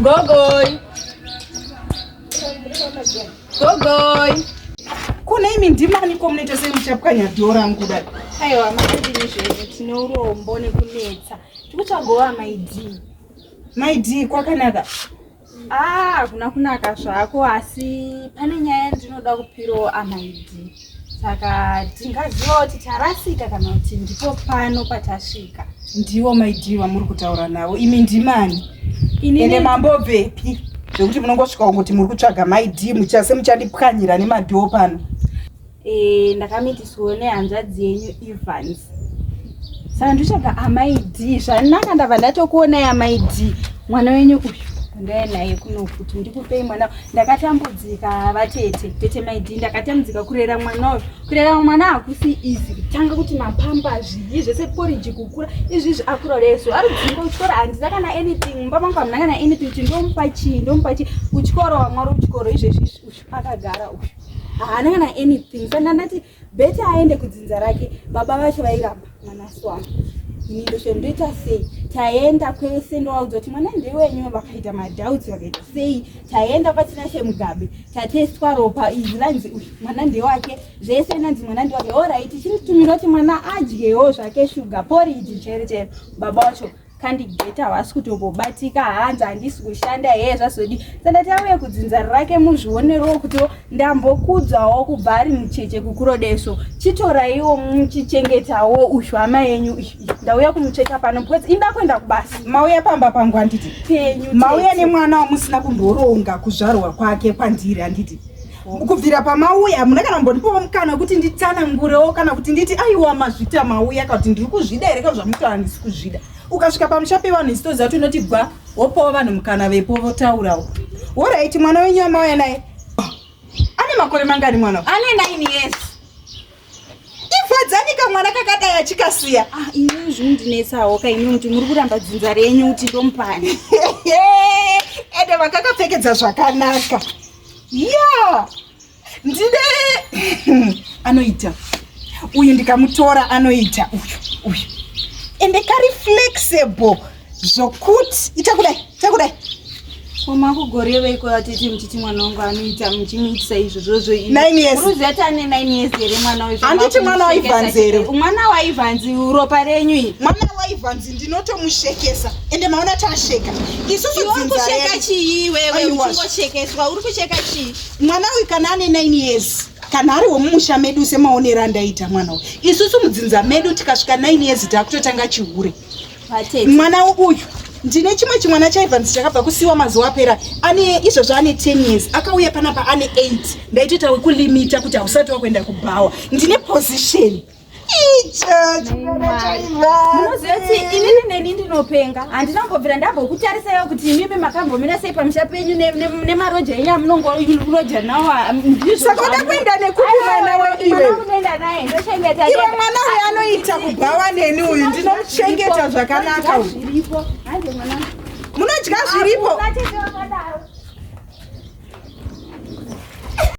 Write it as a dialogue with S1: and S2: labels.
S1: Gogoi. Kuna imi ndimani komunete semuchapukanya dhora mukudai.
S2: Aiwa makandini zvezvo tineurombo nekunetsa. Tikuchagova maidhi.
S1: Maidhi kwakanaka.
S2: Kuna kunaka zvako asi pane nyaya ndinoda kupiro amaidhi. Saka tingaziva kuti tarasika kana kuti ndipo pano patasvika.
S1: Ndiwo maidhi wamuri kutaura nawo. Imi ndimani? Ine mambobvepi? Zvekuti munongosvika kungoti muri kutsvaga maidhi muchase muchandipwanyira nemadhoo pano.
S2: Ndakamitiswawo nehanzvadzi yenyu Evans. Saka ndichaga amaidhi zvanaka ndabva ndatokuonai amaidhi. Mwana wenyu uyu ndaya naye kuno kuti ndikupei mwana. Ndakatambudzika vatete tete maidhi ndakatambudzika kurera mwana uyu. Kurera mwana hakusi easy. Kutanga kuti mapamba zvii zvese porridge kukura izvi akura reso ari dzingo kuchikora handina kana anything mumba mangu hamuna kana anything kuti ndomupa chii kuchikora wamwari kuchikoro izvezvi akagara uyu haana kana anything. Saka ndati beta aende kudzinza rake. Baba vacho vairamba mwana swama ini ndoshandoita sei taenda kwese ndowaudzwa kuti mwana ndewenyu vakaita madhauti vakaita sei taenda kwatina shemugabe tateswa ropa izvi ranzi mwana ndewake zvese nanzi mwana ndewake alright chiritumira kuti mwana adyewo zvake shuga porridge chere baba wacho kandigeta hawasi kutombobatika hanzi handisi kushanda zvazodi sandati auye kudzinza rake muzvionerewo kuti ndambokudzawo kubva ari mucheche kukurodeso chitoraiwo muchichengetawo ushwama yenyu ndauya kumucheka pano because inda kuenda kubasa.
S1: Mauya pamba pangu handiti
S2: penyu
S1: mauya nemwana wamusina kumboronga kuzvarwa kwake pandiri handiti kubvira pamauya muna kana mbondipowo mukana kuti nditsanangurewo kana kuti nditi aiwa mazvita mauya kana kuti ndiri kuzvida here kana zvamutaura handisi kuzvida. Ukasvika pamushapi vanhu isitoziva kuti inoti gwa wopawo vanhu mukana veipo votaurawo. Alright, mwana wenyu amauya naye ane makore mangani mwana?
S2: Ane 9 years.
S1: Ifadzanika mwana kakadai achikasiya.
S2: Ini zvindinetsawo kaimi kuti muri kuramba dzinza renyu kuti ndomupani.
S1: Ede vakakapfekedza zvakanaka. Ndine anoita uyu ndikamutora anoita uyu ende kari flexible zvokuti itakudai
S2: koma kugoreweiko atete muchiti mwana wangu anoita muchimuitisa izvozvo
S1: 9 years.
S2: Uruzati ane 9 years here mwana uyu?
S1: Handiti mwana waivhanzi here.
S2: Mwana waivhanzi ropa renyu iyi.
S1: Mwana waivhanzi ndinotomushekesa ende maona tasheka isusu
S2: kusheka chii wewe uchingoshekeswa uri kusheka chii?
S1: Mwana uyu kana ane 9 years kana ari womumusha medu semaonera ndaita mwana uyu isusu mudzinza medu tikasvika 9 years takutotanga chihure. Mwana uyu ndine chimwe chimwana chaivhanzi chakabva kusiwa mazuva apera ane izvozvo ane 10 years akauya panapa ane 8 ndaitota wekulimita kuti hausati wakuenda kubhawa ndine position
S2: munozoti inini neni ndinopenga handinambobvira ndambokutarisaiwo kuti imimi makambomira sei pamusha penyu nemaroja enyu amunongoroja nawo
S1: saka uda kuenda nekupi mwana weiwe
S2: unoenda naye ndochengeta
S1: iwe mwana uyu anoita kubhawa neni uyu ndinomuchengeta zvakanaka uyu
S2: zviripo hande mwana
S1: munodya zviripo